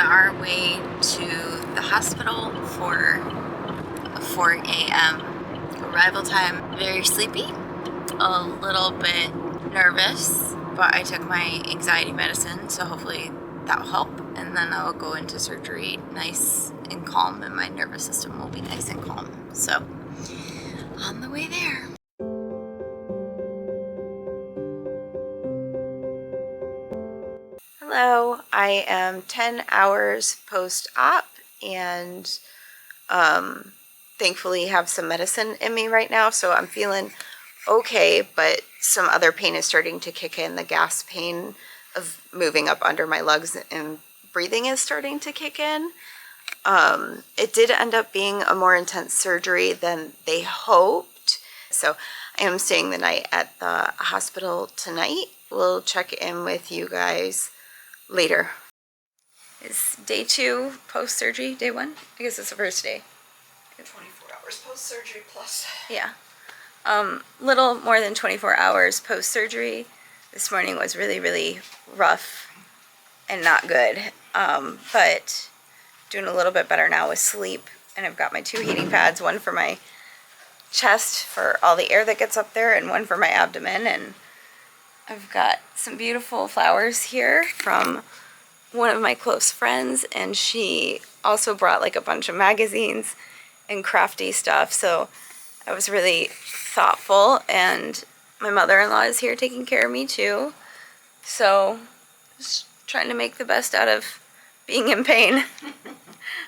our way to the hospital for a 4 a.m. arrival time. Very sleepy, a little bit nervous, but I took my anxiety medicine, so hopefully that will help. And then I will go into surgery nice and calm, and my nervous system will be nice and calm. So, on the way there. Hello, I am 10 hours post-op and thankfully have some medicine in me right now, so I'm feeling okay, but some other pain is starting to kick in. The gas pain of moving up under my legs and breathing is starting to kick in. It did end up being a more intense surgery than they hoped, so I am staying the night at the hospital tonight. We'll check in with you guys later. It's day 2 post-surgery, day 1? I guess it's the first day. 24 hours post-surgery plus. Yeah. Little more than 24 hours post-surgery. This morning was really, really rough and not good. But doing a little bit better now with sleep. And I've got my 2 heating pads, one for my chest for all the air that gets up there and one for my abdomen. And I've got some beautiful flowers here from one of my close friends, and she also brought like a bunch of magazines and crafty stuff, so I was really thoughtful. And my mother-in-law is here taking care of me too, so just trying to make the best out of being in pain.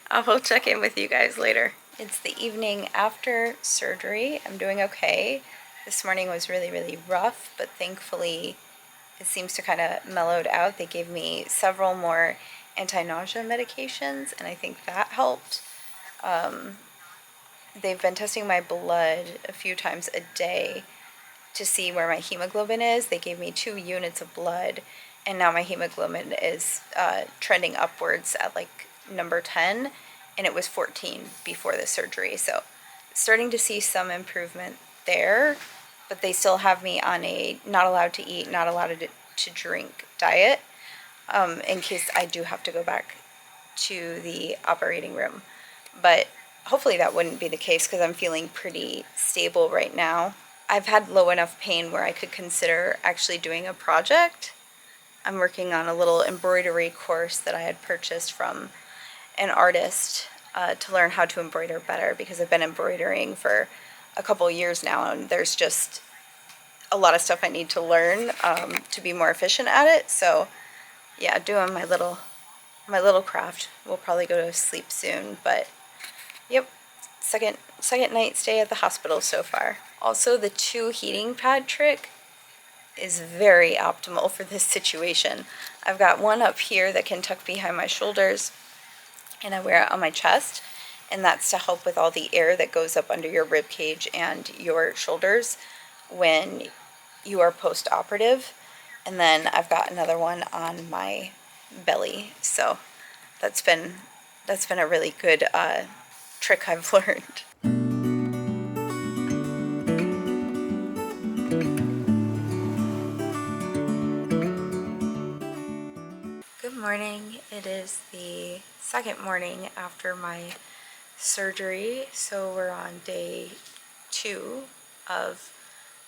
I will check in with you guys later. It's the evening after surgery. I'm doing okay. This morning was really, really rough, but thankfully it seems to kind of mellowed out. They gave me several more anti-nausea medications, and I think that helped. They've been testing my blood a few times a day to see where my hemoglobin is. They gave me 2 units of blood, and now my hemoglobin is trending upwards at like number 10, and it was 14 before the surgery. So starting to see some improvement there. But they still have me on a not allowed to eat, not allowed to drink diet in case I do have to go back to the operating room. But hopefully that wouldn't be the case because I'm feeling pretty stable right now. I've had low enough pain where I could consider actually doing a project. I'm working on a little embroidery course that I had purchased from an artist to learn how to embroider better, because I've been embroidering for a couple years now, and there's just a lot of stuff I need to learn to be more efficient at it. So yeah, doing my little craft. We'll probably go to sleep soon, but yep, second night stay at the hospital so far. Also, the 2 heating pad trick is very optimal for this situation. I've got one up here that can tuck behind my shoulders, and I wear it on my chest. And that's to help with all the air that goes up under your rib cage and your shoulders when you are post-operative. And then I've got another one on my belly. So that's been a really good trick I've learned. Good morning. It is the 2nd morning after my surgery, so we're on day 2 of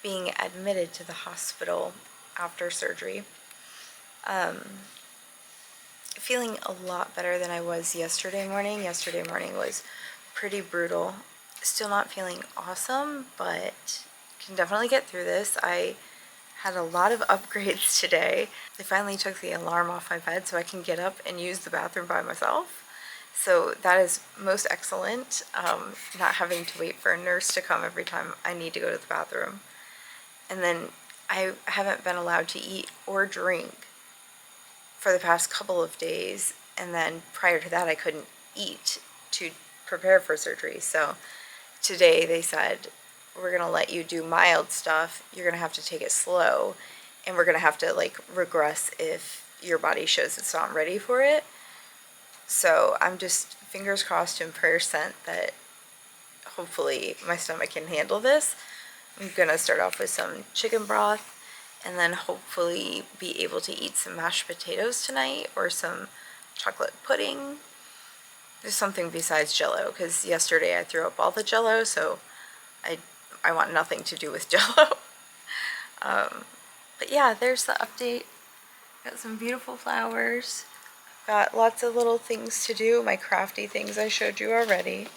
being admitted to the hospital after surgery. Feeling a lot better than I was yesterday morning. Yesterday morning was pretty brutal. Still not feeling awesome, but can definitely get through this. I had a lot of upgrades today. They finally took the alarm off my bed so I can get up and use the bathroom by myself. So that is most excellent, not having to wait for a nurse to come every time I need to go to the bathroom. And then I haven't been allowed to eat or drink for the past couple of days, and then prior to that I couldn't eat to prepare for surgery. So today they said, we're going to let you do mild stuff, you're going to have to take it slow, and we're going to have to like regress if your body shows it's not ready for it. So I'm just fingers crossed and prayers sent that hopefully my stomach can handle this. I'm going to start off with some chicken broth and then hopefully be able to eat some mashed potatoes tonight or some chocolate pudding. There's something besides Jell-O, because yesterday I threw up all the Jell-O, so I want nothing to do with Jell-O. But yeah, there's the update. Got some beautiful flowers. Got lots of little things to do, my crafty things I showed you already.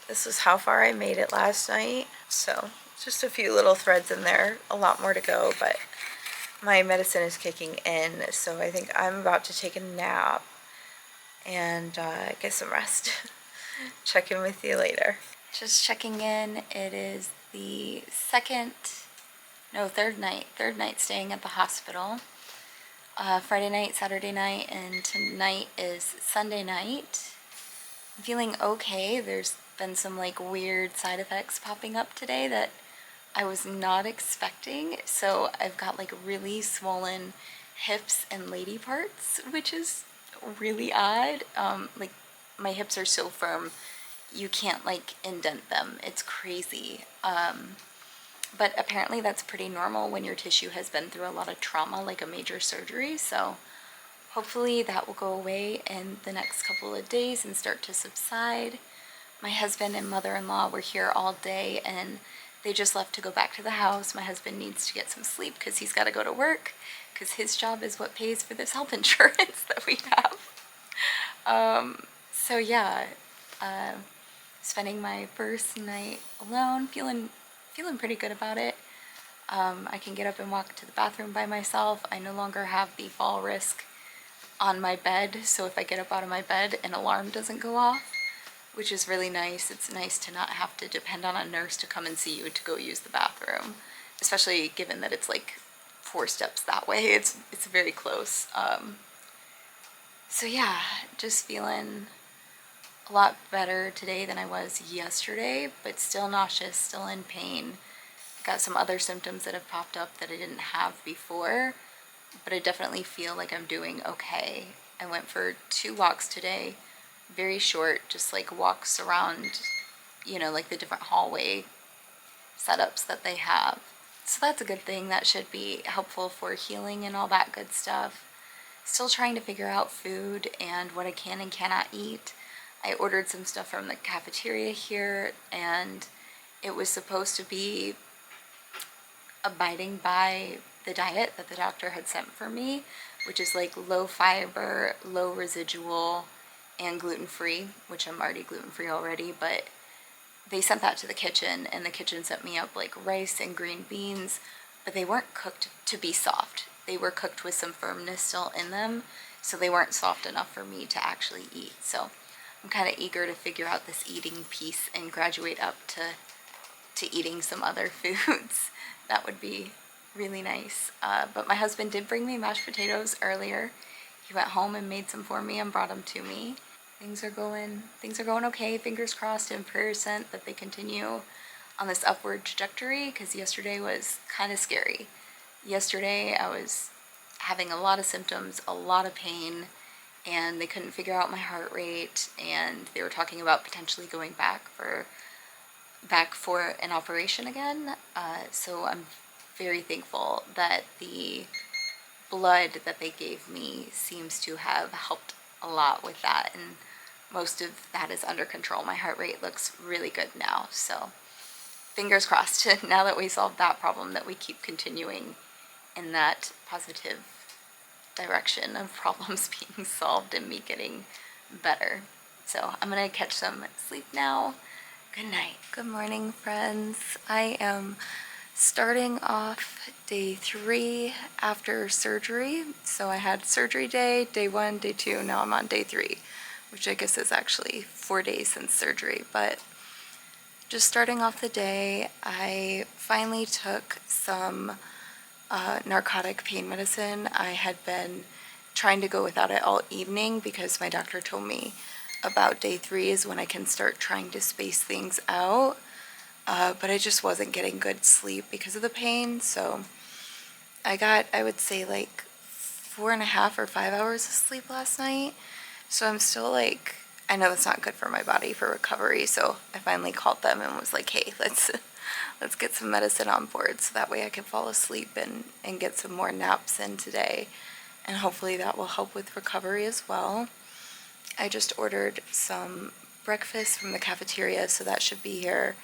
This is how far I made it last night. So just a few little threads in there, a lot more to go, but my medicine is kicking in, so I think I'm about to take a nap and get some rest. Check in with you later. Just checking in. It is the third night staying at the hospital. Friday night, Saturday night, and tonight is Sunday night. I'm feeling okay. There's been some like weird side effects popping up today that I was not expecting. So I've got like really swollen hips and lady parts, which is really odd. Like my hips are so firm, you can't like indent them. It's crazy. But apparently that's pretty normal when your tissue has been through a lot of trauma, like a major surgery. So hopefully that will go away in the next couple of days and start to subside. My husband and mother-in-law were here all day and they just left to go back to the house. My husband needs to get some sleep because he's got to go to work because his job is what pays for this health insurance that we have. So yeah, spending my first night alone, feeling pretty good about it. I can get up and walk to the bathroom by myself. I no longer have the fall risk on my bed, so if I get up out of my bed, an alarm doesn't go off, which is really nice. It's nice to not have to depend on a nurse to come and see you to go use the bathroom, especially given that it's like 4 steps that way. It's very close. So yeah, just feeling a lot better today than I was yesterday, but still nauseous, still in pain. Got some other symptoms that have popped up that I didn't have before, but I definitely feel like I'm doing okay. I went for 2 walks today, very short, just like walks around, you know, like the different hallway setups that they have. So that's a good thing. That should be helpful for healing and all that good stuff. Still trying to figure out food and what I can and cannot eat. I ordered some stuff from the cafeteria here, and it was supposed to be abiding by the diet that the doctor had sent for me, which is like low fiber, low residual, and gluten-free, which I'm already gluten-free already, but they sent that to the kitchen, and the kitchen sent me up like rice and green beans, but they weren't cooked to be soft. They were cooked with some firmness still in them, so they weren't soft enough for me to actually eat. So I'm kind of eager to figure out this eating piece and graduate up to eating some other foods. That would be really nice. But my husband did bring me mashed potatoes earlier. He went home and made some for me and brought them to me. Things are going okay. Fingers crossed and prayers sent that they continue on this upward trajectory, because yesterday was kind of scary. Yesterday I was having a lot of symptoms, a lot of pain, and they couldn't figure out my heart rate, and they were talking about potentially going back for an operation again. So I'm very thankful that the blood that they gave me seems to have helped a lot with that, and most of that is under control. My heart rate looks really good now, so fingers crossed now that we solved that problem, that we keep continuing in that positive direction of problems being solved and me getting better. So I'm gonna catch some sleep now. Good night. Good morning, friends. I am starting off day 3 after surgery. So I had surgery day 1, day 2, now I'm on day 3, which I guess is actually 4 days since surgery. But just starting off the day, I finally took some narcotic pain medicine. I had been trying to go without it all evening because my doctor told me about day 3 is when I can start trying to space things out. But I just wasn't getting good sleep because of the pain. So I got, I would say, like 4.5 or 5 hours of sleep last night. So I'm still like, I know that's not good for my body for recovery. So I finally called them and was like, hey, let's get some medicine on board so that way I can fall asleep and get some more naps in today. and hopefully that will help with recovery as well. I just ordered some breakfast from the cafeteria, so that should be here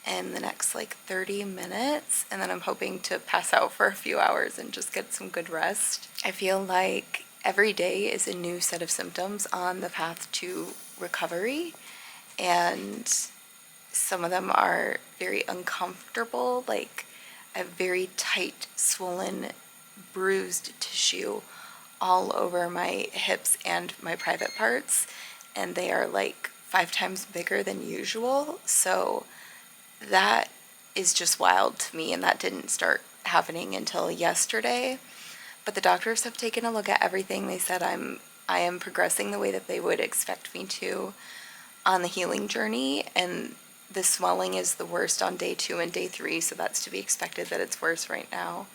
in the next like 30 minutes, and then I'm hoping to pass out for a few hours and just get some good rest. I feel like every day is a new set of symptoms on the path to recovery, and some of them are very uncomfortable, like a very tight, swollen, bruised tissue all over my hips and my private parts, and they are like 5 times bigger than usual. So that is just wild to me, and that didn't start happening until yesterday. But the doctors have taken a look at everything. They said I am progressing the way that they would expect me to on the healing journey, and the swelling is the worst on day 2 and day 3, so that's to be expected that it's worse right now.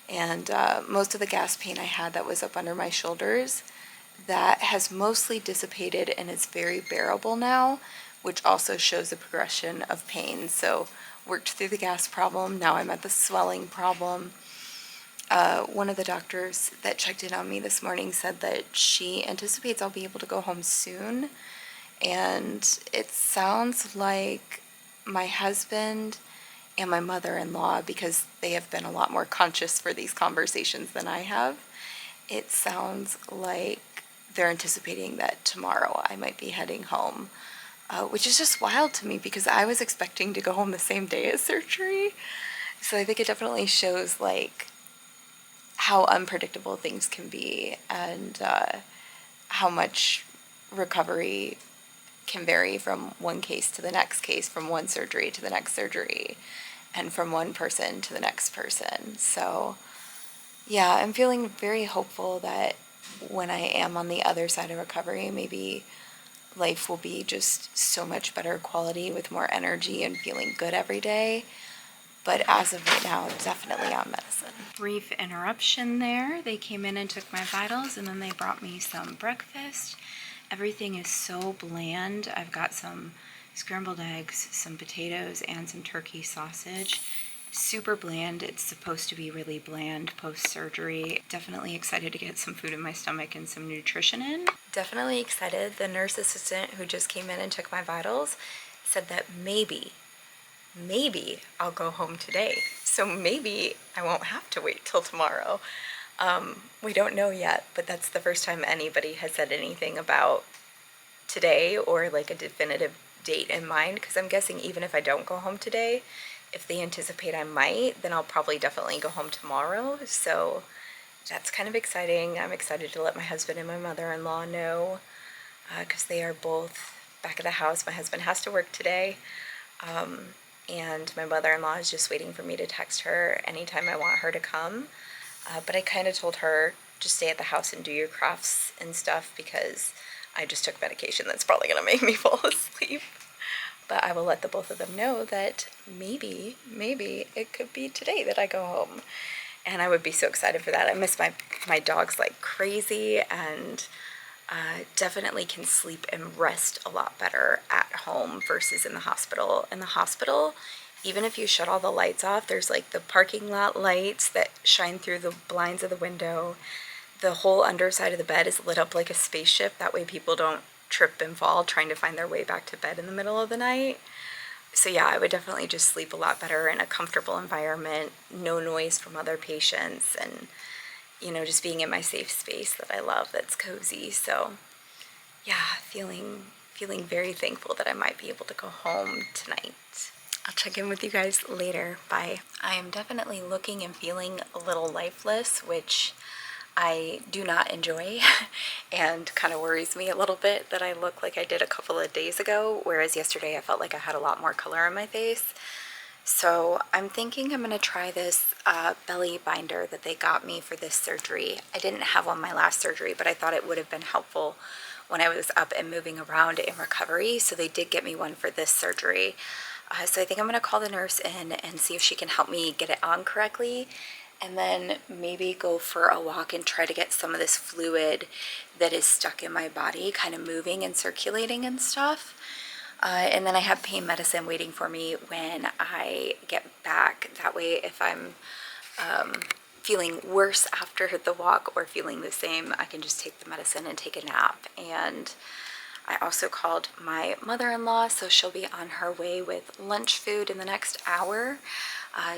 And most of the gas pain I had that was up under my shoulders, that has mostly dissipated and is very bearable now, which also shows a progression of pain. So worked through the gas problem, now I'm at the swelling problem. One of the doctors that checked in on me this morning said that she anticipates I'll be able to go home soon, and it sounds like my husband and my mother-in-law, because they have been a lot more conscious for these conversations than I have, it sounds like they're anticipating that tomorrow I might be heading home, which is just wild to me because I was expecting to go home the same day as surgery. So I think it definitely shows like how unpredictable things can be, and how much recovery can vary from one case to the next case, from one surgery to the next surgery, and from one person to the next person. So yeah, I'm feeling very hopeful that when I am on the other side of recovery, maybe life will be just so much better quality with more energy and feeling good every day. But as of right now, definitely on medicine. Brief interruption there. They came in and took my vitals, and then they brought me some breakfast. Everything is so bland. I've got some scrambled eggs, some potatoes, and some turkey sausage. Super bland. It's supposed to be really bland post-surgery. Definitely excited to get some food in my stomach and some nutrition in. Definitely excited. The nurse assistant who just came in and took my vitals said that maybe I'll go home today. So maybe I won't have to wait till tomorrow. We don't know yet, but that's the first time anybody has said anything about today or like a definitive date in mind, because I'm guessing even if I don't go home today, if they anticipate I might, then I'll probably definitely go home tomorrow. So that's kind of exciting. I'm excited to let my husband and my mother-in-law know, because they are both back at the house. My husband has to work today, and my mother-in-law is just waiting for me to text her anytime I want her to come. But I kind of told her, just stay at the house and do your crafts and stuff, because I just took medication that's probably going to make me fall asleep. But I will let the both of them know that maybe it could be today that I go home. And I would be so excited for that. I miss my dogs like crazy, and definitely can sleep and rest a lot better at home versus in the hospital. In the hospital, even if you shut all the lights off, there's like the parking lot lights that shine through the blinds of the window. The whole underside of the bed is lit up like a spaceship. That way people don't trip and fall trying to find their way back to bed in the middle of the night. So yeah, I would definitely just sleep a lot better in a comfortable environment, no noise from other patients, and just being in my safe space that I love, that's cozy. So yeah, feeling very thankful that I might be able to go home tonight. I'll check in with you guys later. Bye. I am definitely looking and feeling a little lifeless, which I do not enjoy and kind of worries me a little bit that I look like I did a couple of days ago, whereas yesterday I felt like I had a lot more color on my face. So I'm thinking I'm going to try this belly binder that they got me for this surgery. I didn't have one my last surgery, but I thought it would have been helpful when I was up and moving around in recovery, so they did get me one for this surgery. So I think I'm going to call the nurse in and see if she can help me get it on correctly, and then maybe go for a walk and try to get some of this fluid that is stuck in my body kind of moving and circulating and stuff. And then I have pain medicine waiting for me when I get back. That way, if I'm feeling worse after the walk or feeling the same, I can just take the medicine and take a nap. And I also called my mother-in-law, so she'll be on her way with lunch food in the next hour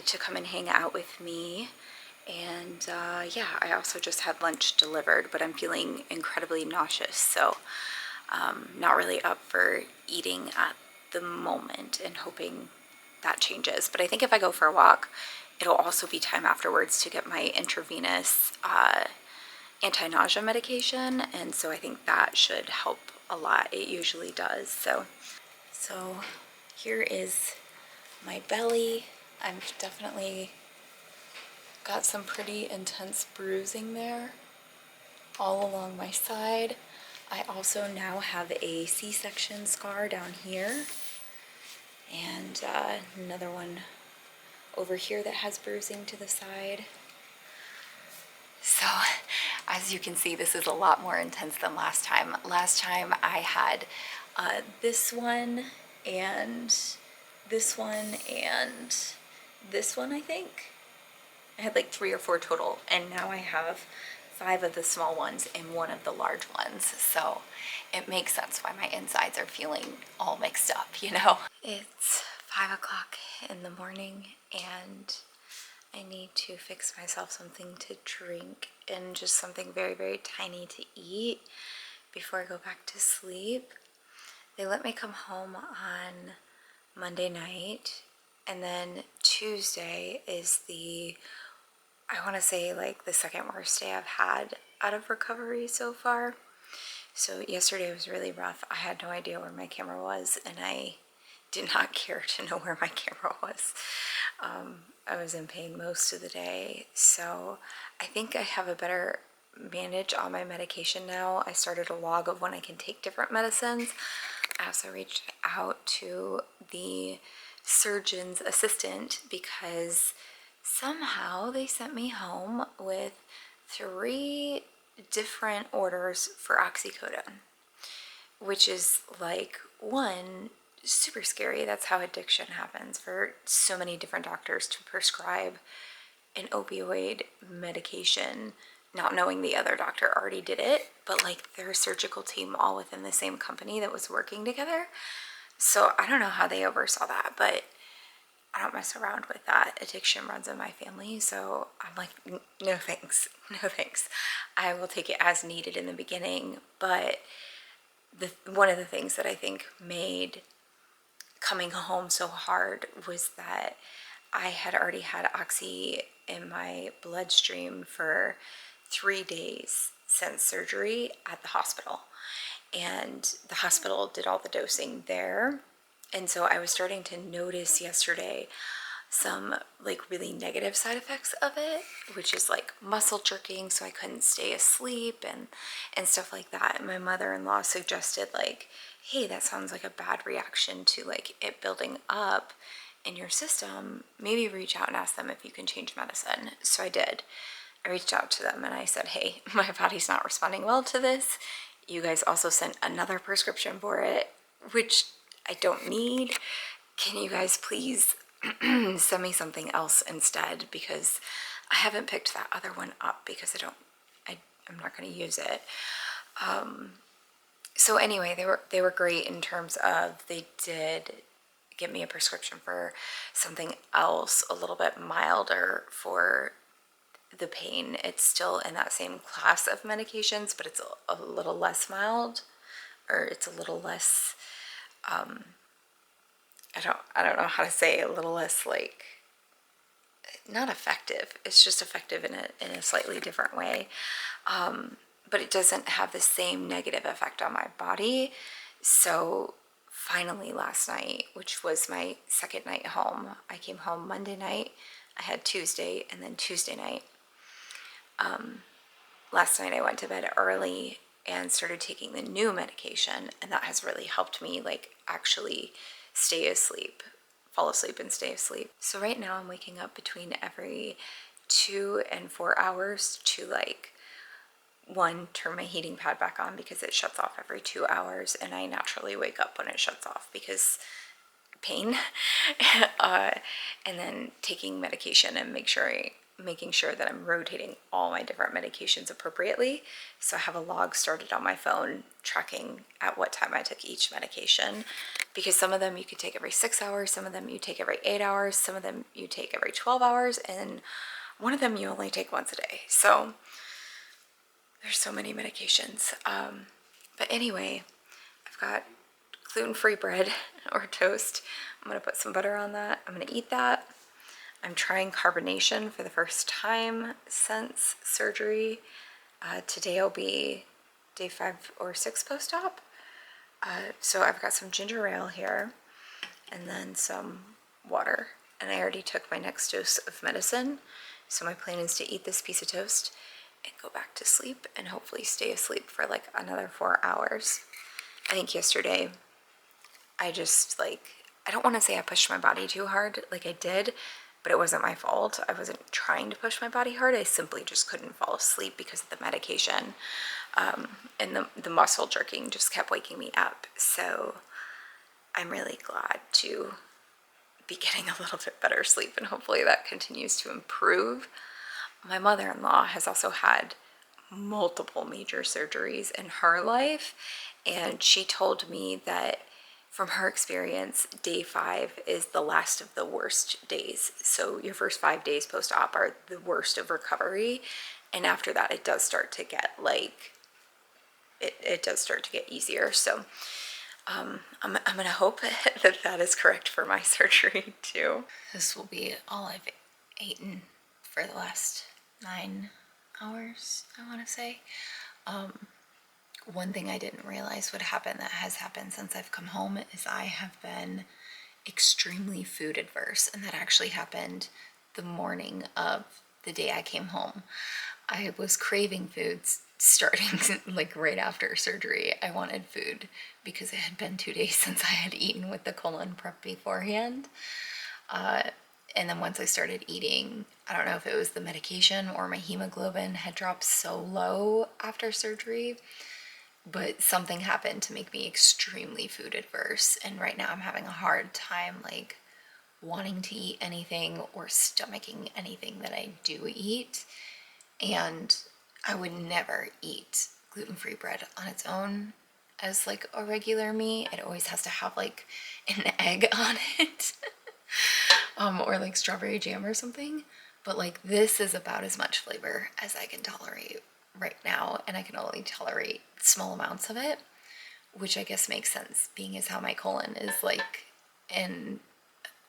to come and hang out with me. And yeah, I also just had lunch delivered, but I'm feeling incredibly nauseous, so not really up for eating at the moment, and hoping that changes. But I think if I go for a walk, it'll also be time afterwards to get my intravenous anti-nausea medication, and so I think that should help a lot. It usually does. So here is my belly. I've definitely got some pretty intense bruising there all along my side. I also now have a C-section scar down here, and another one over here that has bruising to the side. So as you can see, this is a lot more intense than last time. Last time I had this one and this one and this one, I think. I had like 3 or 4 total, and now I have 5 of the small ones and 1 of the large ones. So it makes sense why my insides are feeling all mixed up, you know? It's 5 o'clock in the morning, and I need to fix myself something to drink and just something very, very tiny to eat before I go back to sleep. They let me come home on Monday night, and then Tuesday is I want to say like the second worst day I've had out of recovery so far. So yesterday was really rough. I had no idea where my camera was, and I did not care to know where my camera was. I was in pain most of the day, so I think I have a better manage on my medication now. I started a log of when I can take different medicines. I also reached out to the surgeon's assistant because somehow they sent me home with 3 different orders for oxycodone, which is like, one, super scary. That's how addiction happens, for so many different doctors to prescribe an opioid medication, not knowing the other doctor already did it, but like their surgical team all within the same company that was working together. So I don't know how they oversaw that, but I don't mess around with that. Addiction runs in my family, so I'm like, no thanks, no thanks. I will take it as needed in the beginning, but one of the things that I think made coming home so hard was that I had already had oxy in my bloodstream for 3 days since surgery at the hospital, and the hospital did all the dosing there. And so I was starting to notice yesterday some like really negative side effects of it, which is like muscle jerking, so I couldn't stay asleep and stuff like that. And my mother-in-law suggested like, hey, that sounds like a bad reaction to like it building up in your system. Maybe reach out and ask them if you can change medicine. So I did. I reached out to them and I said, hey, my body's not responding well to this. You guys also sent another prescription for it, which I don't need. Can you guys please send me something else instead, because I haven't picked that other one up because I'm not going to use it. So anyway, they were great in terms of they did give me a prescription for something else a little bit milder for the pain. It's still in that same class of medications, but it's a little less mild, or it's a little less I don't know how to say, a little less like, not effective. It's just effective in a slightly different way. But it doesn't have the same negative effect on my body. So finally last night, which was my second night home, I came home Monday night, I had Tuesday, and then Tuesday night. Last night I went to bed early and started taking the new medication, and that has really helped me like actually stay asleep, fall asleep and stay asleep. So right now I'm waking up between every 2 and 4 hours to like, one, turn my heating pad back on because it shuts off every 2 hours, and I naturally wake up when it shuts off because pain. And then taking medication and make sure making sure that I'm rotating all my different medications appropriately. So I have a log started on my phone tracking at what time I took each medication, because some of them you could take every 6 hours, some of them you take every 8 hours, some of them you take every 12 hours, and one of them you only take once a day. So there's so many medications. But anyway, I've got gluten-free bread or toast. I'm gonna put some butter on that. I'm gonna eat that. I'm trying carbonation for the first time since surgery. Today will be day 5 or 6 post-op. So I've got some ginger ale here and then some water. And I already took my next dose of medicine. So my plan is to eat this piece of toast and go back to sleep and hopefully stay asleep for like another 4 hours. I think yesterday I just I don't want to say I pushed my body too hard, like I did, but it wasn't my fault. I wasn't trying to push my body hard. I simply just couldn't fall asleep because of the medication. And the muscle jerking just kept waking me up. So I'm really glad to be getting a little bit better sleep, and hopefully that continues to improve. My mother-in-law has also had multiple major surgeries in her life, and she told me that from her experience, day 5 is the last of the worst days. So your first 5 days post-op are the worst of recovery, and after that it does start to get it does start to get easier. So I'm gonna hope that is correct for my surgery too. This will be all I've eaten for the last 9 hours, I want to say. One thing I didn't realize would happen that has happened since I've come home is I have been extremely food adverse, and that actually happened the morning of the day I came home. I was craving foods starting like right after surgery. I wanted food because it had been 2 days since I had eaten with the colon prep beforehand. And then once I started eating, I don't know if it was the medication or my hemoglobin had dropped so low after surgery, but something happened to make me extremely food adverse. And right now I'm having a hard time like wanting to eat anything or stomaching anything that I do eat. And I would never eat gluten-free bread on its own as like a regular meal. It always has to have like an egg on it. Or like strawberry jam or something. But like this is about as much flavor as I can tolerate right now, and I can only tolerate small amounts of it, which I guess makes sense, being as how my colon is like in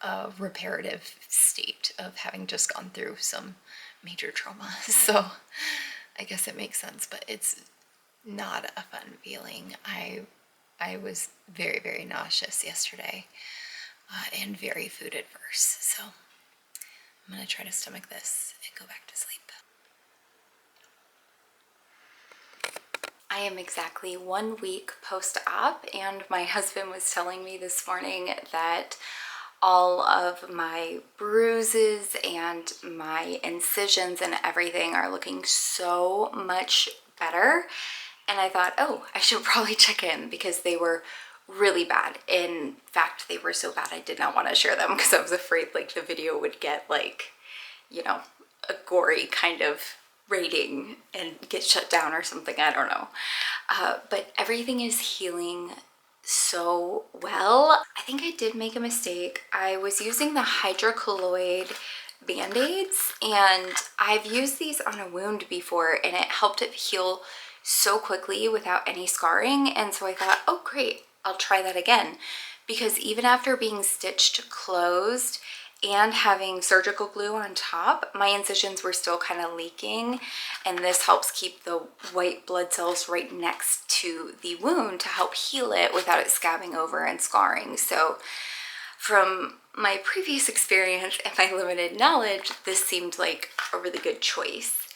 a reparative state of having just gone through some major trauma. So I guess it makes sense, but it's not a fun feeling. I was very, very nauseous yesterday. And very food adverse. So I'm gonna try to stomach this and go back to sleep. I am exactly 1 week post-op, and my husband was telling me this morning that all of my bruises and my incisions and everything are looking so much better. And I thought, oh, I should probably check in because they were really bad. In fact, they were so bad I did not want to share them because I was afraid like the video would get like, you know, a gory kind of rating and get shut down or something. I don't know. But everything is healing so well. I think I did make a mistake. I was using the hydrocolloid band-aids, and I've used these on a wound before and it helped it heal so quickly without any scarring. And so I thought, oh great, I'll try that again, because even after being stitched closed and having surgical glue on top, my incisions were still kind of leaking, and this helps keep the white blood cells right next to the wound to help heal it without it scabbing over and scarring. So from my previous experience and my limited knowledge, this seemed like a really good choice.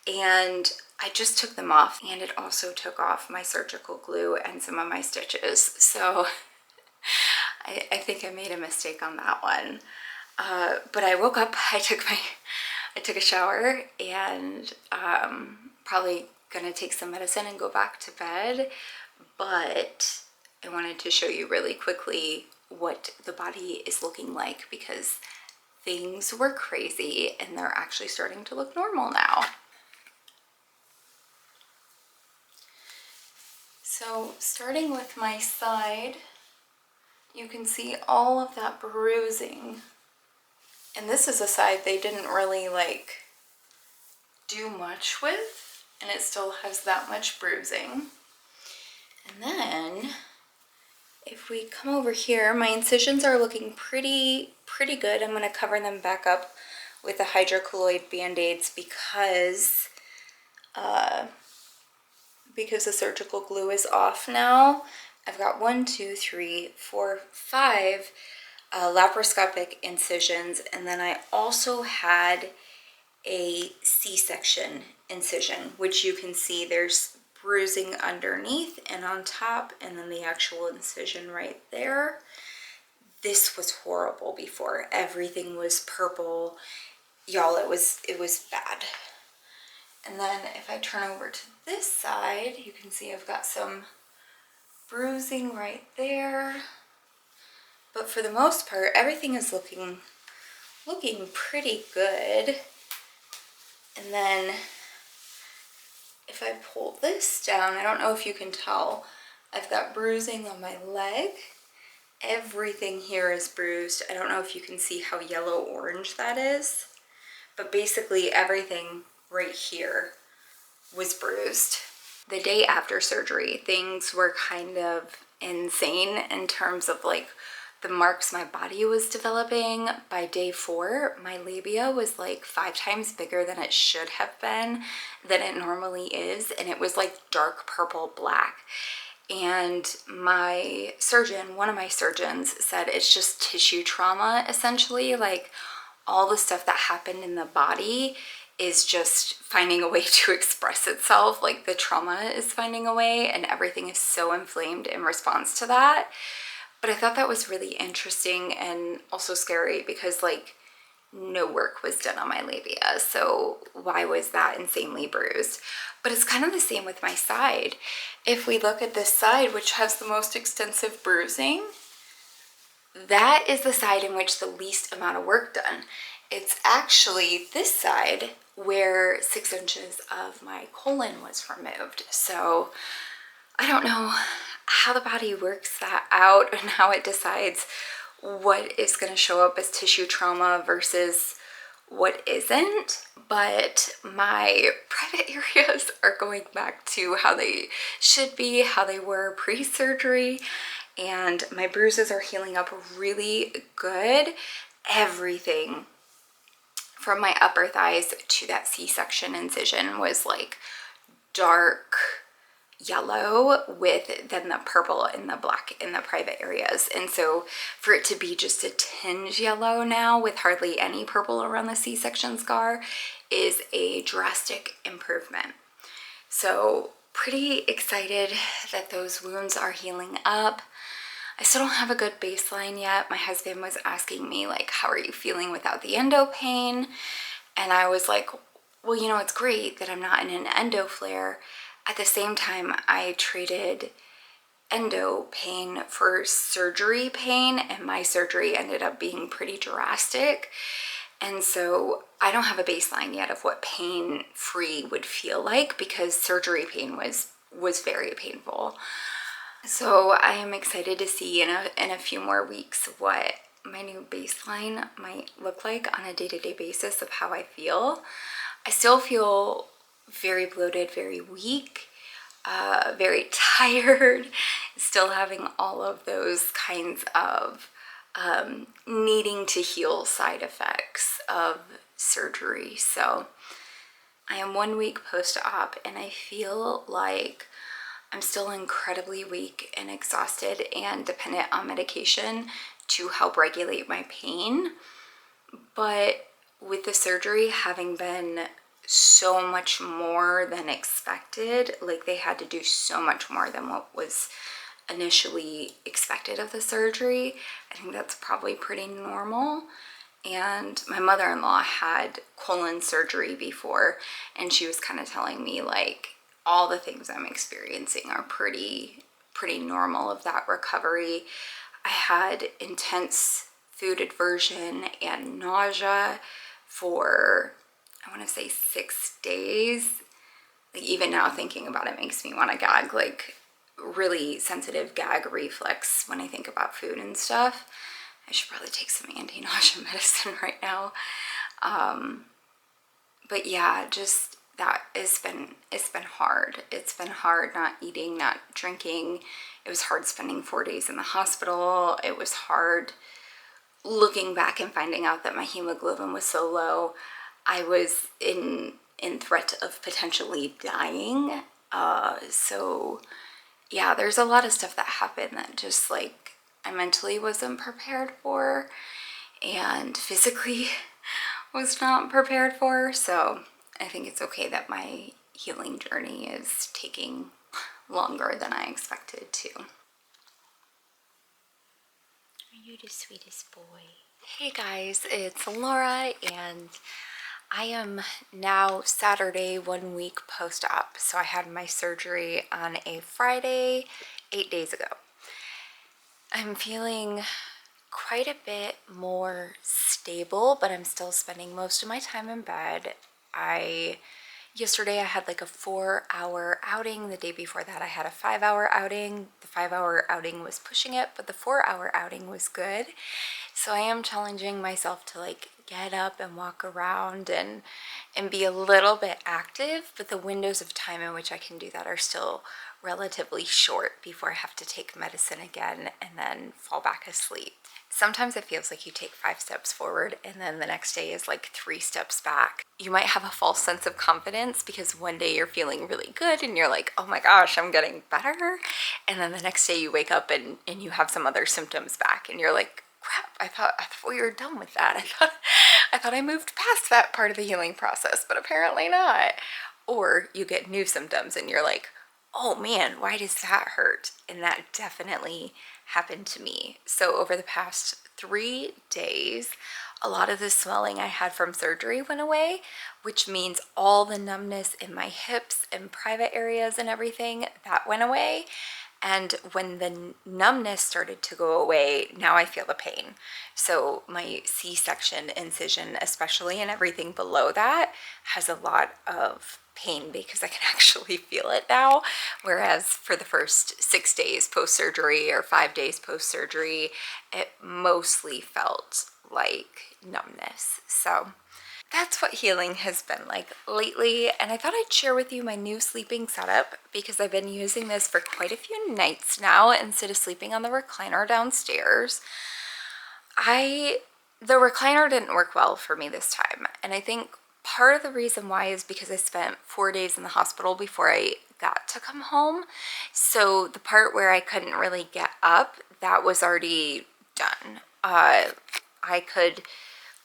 And I just took them off, and it also took off my surgical glue and some of my stitches. So I think I made a mistake on that one. But I woke up, I took a shower, and probably gonna take some medicine and go back to bed. But I wanted to show you really quickly what the body is looking like, because things were crazy and they're actually starting to look normal now. So starting with my side, you can see all of that bruising. And this is a side they didn't really like do much with, and it still has that much bruising. And then if we come over here, my incisions are looking pretty good. I'm going to cover them back up with the hydrocolloid band-aids because the surgical glue is off now. I've got 1, 2, 3, 4, 5 laparoscopic incisions, and then I also had a C-section incision, which you can see there's bruising underneath and on top, and then the actual incision right there. This was horrible before. Everything was purple. Y'all, it was bad. And then if I turn over to this side, you can see I've got some bruising right there. But for the most part, everything is looking pretty good. And then if I pull this down, I don't know if you can tell, I've got bruising on my leg. Everything here is bruised. I don't know if you can see how yellow-orange that is, but basically everything right here was bruised. The day after surgery, things were kind of insane in terms of like the marks my body was developing. By day 4, my labia was like 5 times bigger than it should have been, than it normally is, and it was like dark purple black. And my surgeon, one of my surgeons, said it's just tissue trauma, essentially. Like all the stuff that happened in the body is just finding a way to express itself. Like the trauma is finding a way, and everything is so inflamed in response to that. But I thought that was really interesting and also scary because like no work was done on my labia. So why was that insanely bruised? But it's kind of the same with my side. If we look at this side, which has the most extensive bruising, that is the side in which the least amount of work done. It's actually this side where 6 inches of my colon was removed. So I don't know how the body works that out and how it decides what is going to show up as tissue trauma versus what isn't, but my private areas are going back to how they should be, how they were pre-surgery, and my bruises are healing up really good. Everything from my upper thighs to that C-section incision was like dark yellow with then the purple and the black in the private areas. And so for it to be just a tinge yellow now with hardly any purple around the C-section scar is a drastic improvement. So pretty excited that those wounds are healing up. I still don't have a good baseline yet. My husband was asking me like, how are you feeling without the endo pain? And I was like, well, you know, it's great that I'm not in an endo flare. At the same time, I traded endo pain for surgery pain, and my surgery ended up being pretty drastic. And so I don't have a baseline yet of what pain-free would feel like because surgery pain was very painful. So I am excited to see in a few more weeks what my new baseline might look like on a day-to-day basis of how I feel. I still feel very bloated, very weak, very tired, still having all of those kinds of needing to heal side effects of surgery. So I am 1 week post-op and I feel like I'm still incredibly weak and exhausted and dependent on medication to help regulate my pain. But with the surgery having been so much more than expected, like they had to do so much more than what was initially expected of the surgery, I think that's probably pretty normal. And my mother-in-law had colon surgery before, and she was kind of telling me like all the things I'm experiencing are pretty normal of that recovery. I had intense food aversion and nausea for, I want to say 6 days. Like even now thinking about it makes me want to gag, like really sensitive gag reflex when I think about food and stuff. I should probably take some anti-nausea medicine right now. But yeah, just that it's been hard. It's been hard not eating, not drinking. It was hard spending 4 days in the hospital. It was hard looking back and finding out that my hemoglobin was so low. I was in threat of potentially dying. So yeah, there's a lot of stuff that happened that just like I mentally wasn't prepared for and physically was not prepared for. So I think it's okay that my healing journey is taking longer than I expected to. Are you the sweetest boy? Hey guys, it's Laura, and I am now Saturday 1 week post-op. So I had my surgery on a Friday 8 days ago. I'm feeling quite a bit more stable, but I'm still spending most of my time in bed. Yesterday I had like a 4-hour outing. The day before that I had a 5-hour outing. The 5-hour outing was pushing it, but the 4-hour outing was good. So I am challenging myself to like get up and walk around and be a little bit active, but the windows of time in which I can do that are still relatively short before I have to take medicine again and then fall back asleep. Sometimes it feels like you take 5 steps forward and then the next day is like 3 steps back. You might have a false sense of confidence because one day you're feeling really good and you're like, oh my gosh, I'm getting better. And then the next day you wake up and you have some other symptoms back and you're like, crap, I thought we were done with that. I thought I moved past that part of the healing process, but apparently not. Or you get new symptoms and you're like, oh man, why does that hurt? And that definitely happened to me. So over the past 3 days, a lot of the swelling I had from surgery went away, which means all the numbness in my hips and private areas and everything, that went away. And when the numbness started to go away, now I feel the pain. So my C-section incision, especially, and everything below that has a lot of pain because I can actually feel it now. Whereas for the first 6 days post-surgery or 5 days post-surgery, it mostly felt like numbness. So that's what healing has been like lately, and I thought I'd share with you my new sleeping setup because I've been using this for quite a few nights now instead of sleeping on the recliner downstairs. The recliner didn't work well for me this time, and I think part of the reason why is because I spent 4 days in the hospital before I got to come home. So the part where I couldn't really get up, that was already done. I could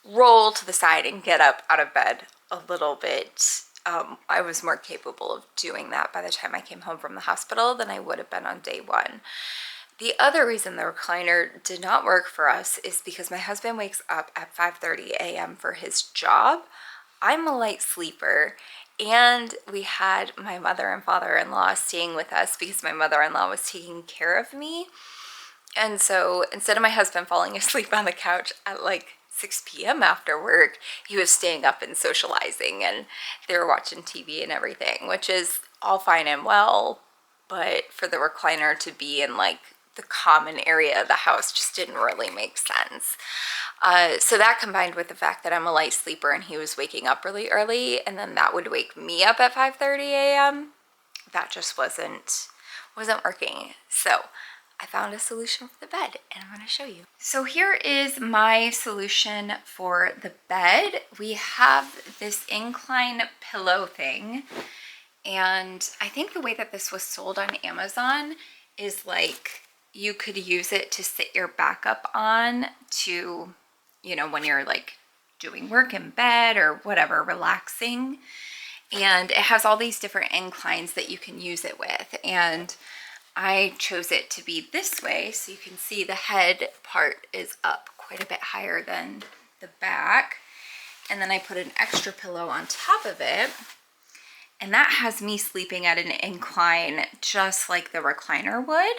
roll to the side and get up out of bed a little bit. I was more capable of doing that by the time I came home from the hospital than I would have been on day 1. The other reason the recliner did not work for us is because my husband wakes up at 5:30 a.m. for his job. I'm a light sleeper, and we had my mother and father-in-law staying with us because my mother-in-law was taking care of me. And so instead of my husband falling asleep on the couch at like 6 p.m. after work, he was staying up and socializing, and they were watching TV and everything, which is all fine and well, but for the recliner to be in like the common area of the house just didn't really make sense. So that combined with the fact that I'm a light sleeper and he was waking up really early, and then that would wake me up at 5:30 a.m., that just wasn't working. So I found a solution for the bed, and I'm going to show you. So here is my solution for the bed. We have this incline pillow thing, and I think the way that this was sold on Amazon is like you could use it to sit your back up on to, you know, when you're like doing work in bed or whatever, relaxing. And it has all these different inclines that you can use it with, and I chose it to be this way, so you can see the head part is up quite a bit higher than the back. And then I put an extra pillow on top of it, and that has me sleeping at an incline just like the recliner would.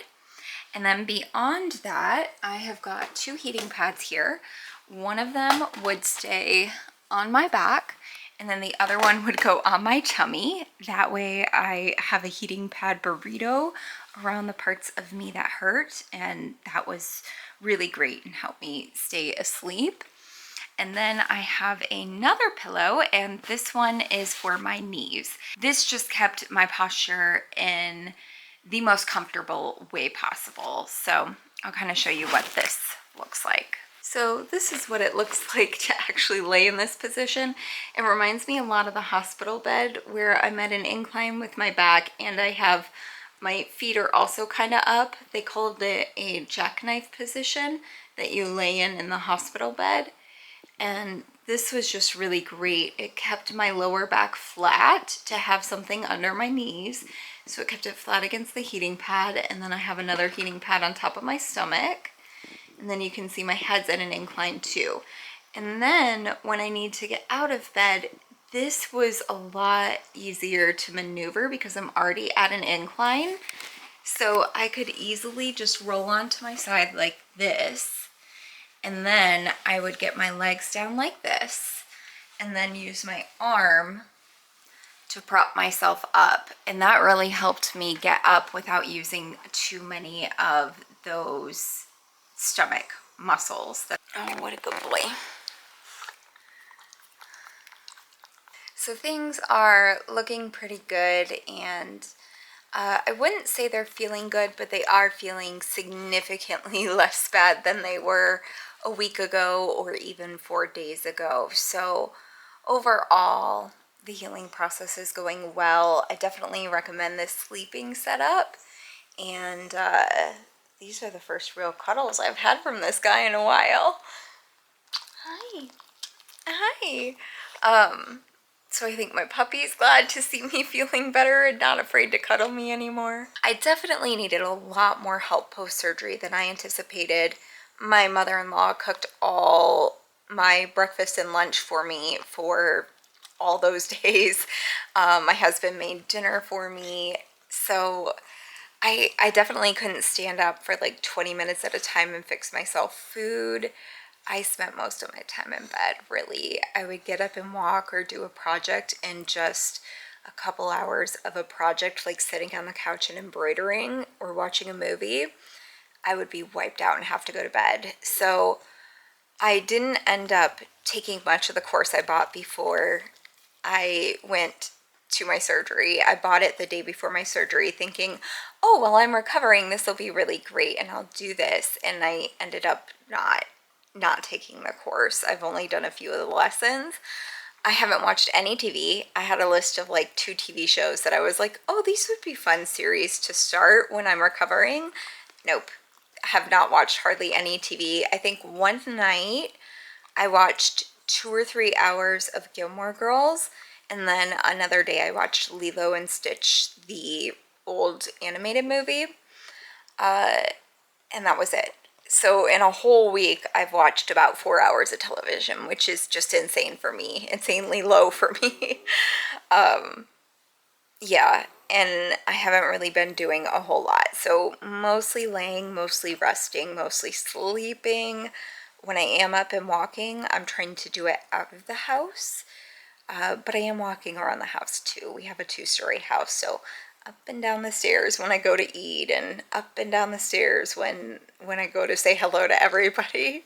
And then beyond that, I have got 2 heating pads here. One of them would stay on my back, and then the other one would go on my tummy. That way I have a heating pad burrito around the parts of me that hurt, and that was really great and helped me stay asleep. And then I have another pillow, and this one is for my knees. This just kept my posture in the most comfortable way possible. So I'll kind of show you what this looks like. So this is what it looks like to actually lay in this position. It reminds me a lot of the hospital bed where I'm at an incline with my back and I have my feet are also kind of up. They called it a jackknife position that you lay in the hospital bed. And this was just really great. It kept my lower back flat to have something under my knees. So it kept it flat against the heating pad. And then I have another heating pad on top of my stomach. And then you can see my head's at an incline too. And then when I need to get out of bed, this was a lot easier to maneuver because I'm already at an incline. So I could easily just roll onto my side like this. And then I would get my legs down like this and then use my arm to prop myself up. And that really helped me get up without using too many of those stomach muscles. Oh, what a good boy. So things are looking pretty good, and I wouldn't say they're feeling good, but they are feeling significantly less bad than they were a week ago or even 4 days ago. So overall, the healing process is going well. I definitely recommend this sleeping setup, and these are the first real cuddles I've had from this guy in a while. Hi. Hi. So I think my puppy's glad to see me feeling better and not afraid to cuddle me anymore. I definitely needed a lot more help post-surgery than I anticipated. My mother-in-law cooked all my breakfast and lunch for me for all those days. My husband made dinner for me. So I definitely couldn't stand up for like 20 minutes at a time and fix myself food. I spent most of my time in bed, really. I would get up and walk or do a project, and just a couple hours of a project, like sitting on the couch and embroidering or watching a movie, I would be wiped out and have to go to bed. So I didn't end up taking much of the course I bought before I went to my surgery. I bought it the day before my surgery thinking, oh, while I'm recovering, this will be really great and I'll do this. And I ended up not taking the course. I've only done a few of the lessons. I haven't watched any TV. I had a list of like 2 TV shows that I was like, oh, these would be fun series to start when I'm recovering. Nope. Have not watched hardly any TV. I think one night I watched 2 or 3 hours of Gilmore Girls, and then another day I watched Lilo and Stitch, the old animated movie, and that was it. So in a whole week, I've watched about 4 hours of television, which is just insane for me, insanely low for me. Yeah, and I haven't really been doing a whole lot. So mostly laying, mostly resting, mostly sleeping. When I am up and walking, I'm trying to do it out of the house. But I am walking around the house too. We have a 2-story house, so up and down the stairs when I go to eat, and up and down the stairs when I go to say hello to everybody.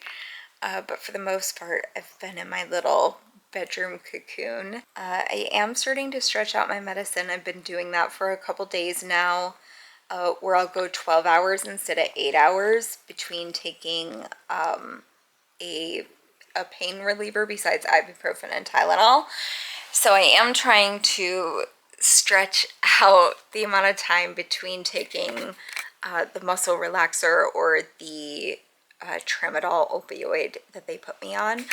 But for the most part, I've been in my little bedroom cocoon. I am starting to stretch out my medicine. I've been doing that for a couple days now, where I'll go 12 hours instead of 8 hours between taking a pain reliever besides ibuprofen and Tylenol. So I am trying to stretch out the amount of time between taking the muscle relaxer or the tramadol opioid that they put me on.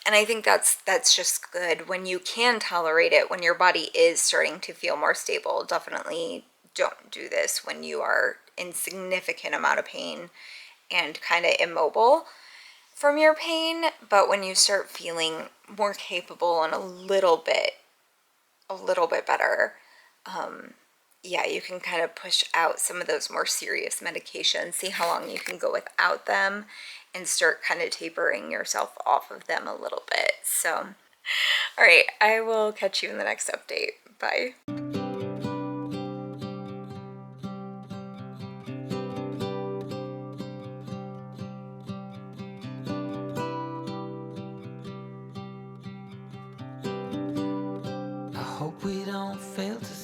And I think that's just good when you can tolerate it, when your body is starting to feel more stable. Definitely don't do this when you are in significant amount of pain and kind of immobile from your pain. But when you start feeling more capable and a little bit better, yeah, you can kind of push out some of those more serious medications, see how long you can go without them, and start kind of tapering yourself off of them a little bit. So, all right, I will catch you in the next update. Bye. I hope we don't fail to